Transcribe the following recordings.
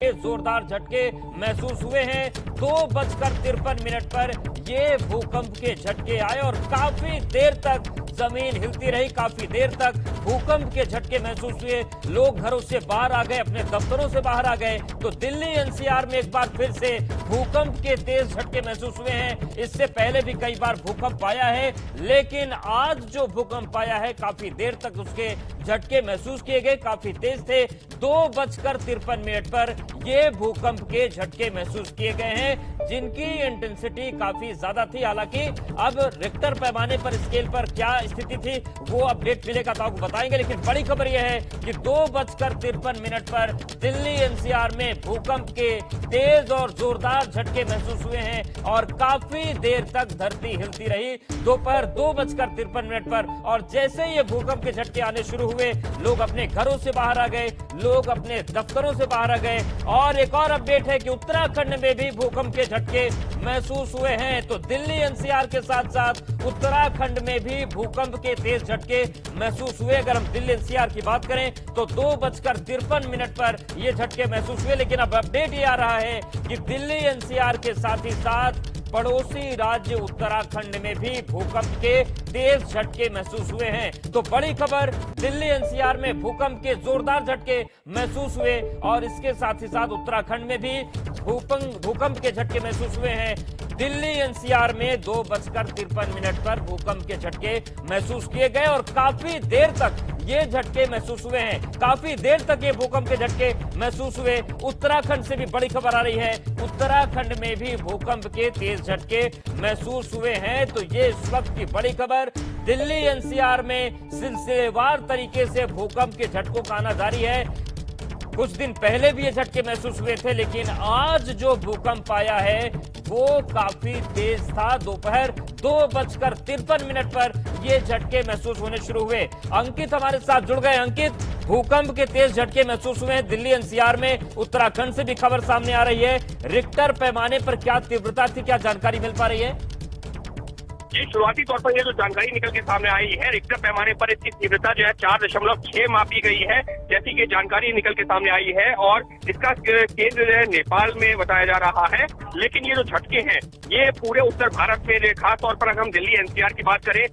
जोरदार झटके महसूस हुए हैं। 2:53 पर ये भूकंप के झटके आए और काफी देर तक जमीन हिलती रही, काफी देर तक भूकंप के झटके महसूस हुए। लोग घरों से बाहर आ गए, अपने दफ्तरों से बाहर आ गए। तो दिल्ली एनसीआर में एक बार फिर से भूकंप के तेज झटके महसूस हुए हैं। इससे पहले भी कई बार भूकंप आया है, लेकिन आज जो भूकंप आया है काफी देर तक उसके झटके महसूस किए गए, काफी तेज थे। 2:53 पर ये भूकंप के झटके महसूस किए गए हैं, जिनकी इंटेंसिटी काफी ज्यादा थी। हालांकि अब रिक्टर पैमाने पर स्केल पर क्या स्थिति थी वो अपडेट मिलेगा तो आपको बताएंगे, लेकिन बड़ी खबर यह है कि 2:53 पर दिल्ली एनसीआर में भूकंप के तेज और जोरदार झटके महसूस हुए हैं और काफी देर तक धरती हिलती रही। दोपहर 2:53 पर और जैसे ये भूकंप के झटके आने शुरू हुए, लोग अपने घरों से बाहर आ गए, लोग अपने दफ्तरों से बाहर आ गए। और एक और अपडेट है कि उत्तराखंड में भी भूकंप के झटके महसूस हुए हैं। तो दिल्ली एनसीआर के साथ साथ उत्तराखंड में भी भूकंप के तेज झटके महसूस हुए। अगर हम दिल्ली एनसीआर की बात करें तो 2:53 पर ये झटके महसूस हुए, लेकिन अब अपडेट ये आ रहा है कि दिल्ली एनसीआर के साथ ही साथ पड़ोसी राज्य उत्तराखंड में भी भूकंप के तेज झटके महसूस हुए हैं। तो बड़ी खबर, दिल्ली एनसीआर में भूकंप के जोरदार झटके महसूस हुए और इसके साथ ही साथ उत्तराखंड में भी भूकंप के झटके महसूस हुए हैं। दिल्ली एनसीआर में 2:53 पर भूकंप के झटके महसूस किए गए और काफी देर तक ये झटके महसूस हुए हैं, काफी देर तक ये भूकंप के झटके महसूस हुए। उत्तराखंड से भी बड़ी खबर आ रही है, उत्तराखंड में भी भूकंप के तेज झटके महसूस हुए हैं। तो ये इस वक्त की बड़ी खबर, दिल्ली एनसीआर में सिलसिलेवार तरीके से भूकंप के झटकों का आना जारी है। कुछ दिन पहले भी ये झटके महसूस हुए थे, लेकिन आज जो भूकंप आया है वो काफी तेज था। दोपहर 2:53 पर ये झटके महसूस होने शुरू हुए। अंकित हमारे साथ जुड़ गए। अंकित, भूकंप के तेज झटके महसूस हुए हैं दिल्ली एनसीआर में, उत्तराखंड से भी खबर सामने आ रही है। रिक्टर पैमाने पर क्या तीव्रता थी, क्या जानकारी मिल पा रही है? जी, शुरुआती तौर पर ये जो जानकारी निकल के सामने आई है, रिक्टर पैमाने पर इसकी तीव्रता जो है 4.6 मापी गई है, जैसी कि जानकारी निकल के सामने आई है। और इसका केंद्र जो है नेपाल में बताया जा रहा है। लेकिन ये जो झटके हैं ये पूरे उत्तर भारत में, खास तौर पर अगर हम दिल्ली एनसीआर की बात करें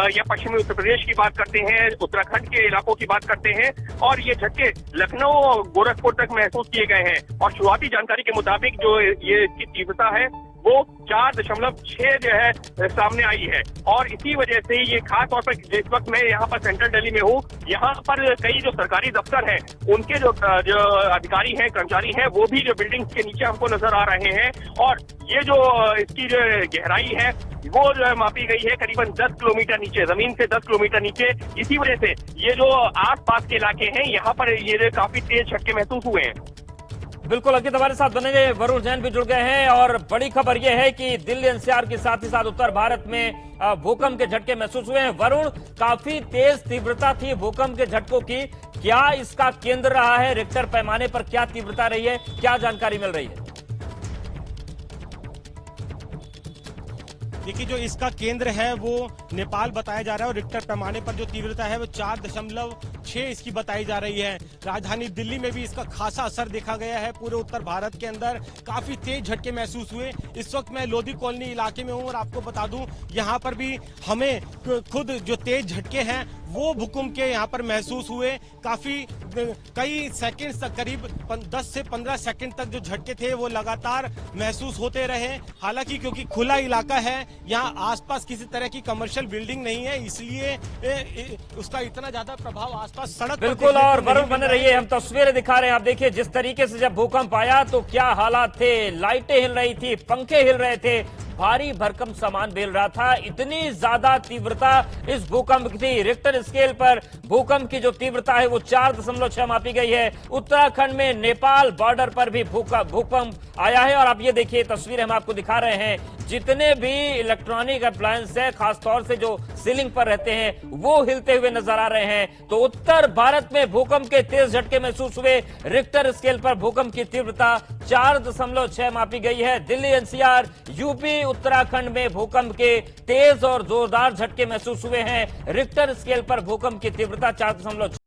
या पश्चिमी उत्तर प्रदेश की बात करते हैं, उत्तराखंड के इलाकों की बात करते हैं, और ये झटके लखनऊ और गोरखपुर तक महसूस किए गए हैं। और शुरुआती जानकारी के मुताबिक जो ये इसकी तीव्रता है वो 4.6 जो है सामने आई है। और इसी वजह से ये खास तौर पर जिस वक्त मैं यहाँ पर सेंट्रल दिल्ली में हूँ, यहाँ पर कई जो सरकारी दफ्तर हैं उनके जो अधिकारी हैं, कर्मचारी हैं, वो भी जो बिल्डिंग्स के नीचे हमको नजर आ रहे हैं। और ये जो इसकी जो गहराई है वो जो है मापी गई है करीबन 10 किलोमीटर नीचे, जमीन से 10 किलोमीटर नीचे। इसी वजह से ये जो आसपास के इलाके हैं यहाँ पर ये काफी तेज झटके महसूस हुए हैं। बिल्कुल अंकित हमारे साथ बनेंगे, वरुण जैन भी जुड़ गए हैं। और बड़ी खबर यह है कि दिल्ली एनसीआर के साथ ही साथ उत्तर भारत में भूकंप के झटके महसूस हुए हैं। वरुण, काफी तेज तीव्रता थी भूकंप के झटकों की, क्या इसका केंद्र रहा है? रिक्टर पैमाने पर क्या तीव्रता रही है, क्या जानकारी मिल रही है? देखिए, जो इसका केंद्र है वो नेपाल बताया जा रहा है और रिक्टर पैमाने पर जो तीव्रता है वो 4.6 इसकी बताई जा रही है। राजधानी दिल्ली में भी इसका खासा असर देखा गया है। पूरे उत्तर भारत के अंदर काफी तेज झटके महसूस हुए। इस वक्त मैं लोधी कॉलोनी इलाके में हूं और आपको बता दूं यहाँ पर भी हमें खुद जो तेज झटके हैं वो भूकंप के यहाँ पर महसूस हुए। काफी कई सेकंड तक, करीब 10 से 15 सेकंड तक जो झटके थे वो लगातार महसूस होते रहे। हालांकि क्योंकि खुला इलाका है, यहाँ आसपास किसी तरह की कमर्शियल बिल्डिंग नहीं है, इसलिए उसका इतना ज्यादा प्रभाव आसपास सड़क पर बिल्कुल। और वरुण बने रहिए, हम तस्वीरें दिखा रहे हैं। आप देखिए जिस तरीके से जब भूकंप आया तो क्या हालात थे, लाइटें हिल रही थी, पंखे हिल रहे थे, भारी भरकम सामान बेल रहा था। इतनी ज्यादा तीव्रता इस भूकंप की थी। रिक्टर स्केल पर भूकंप की जो तीव्रता है वो 4.6 मापी गई है। उत्तराखंड में नेपाल बॉर्डर पर भी भूकंप आया है। और आप ये देखिए, तस्वीरें हम आपको दिखा रहे हैं, जितने भी इलेक्ट्रॉनिक अप्लायंस है, खासतौर से जो सीलिंग पर रहते हैं, वो हिलते हुए नजर आ रहे हैं। तो उत्तर भारत में भूकंप के तेज झटके महसूस हुए। रिक्टर स्केल पर भूकंप की तीव्रता 4.6 मापी गई है। दिल्ली एनसीआर, यूपी, उत्तराखंड में भूकंप के तेज और जोरदार झटके महसूस हुए हैं। रिक्टर स्केल पर भूकंप की तीव्रता 4.6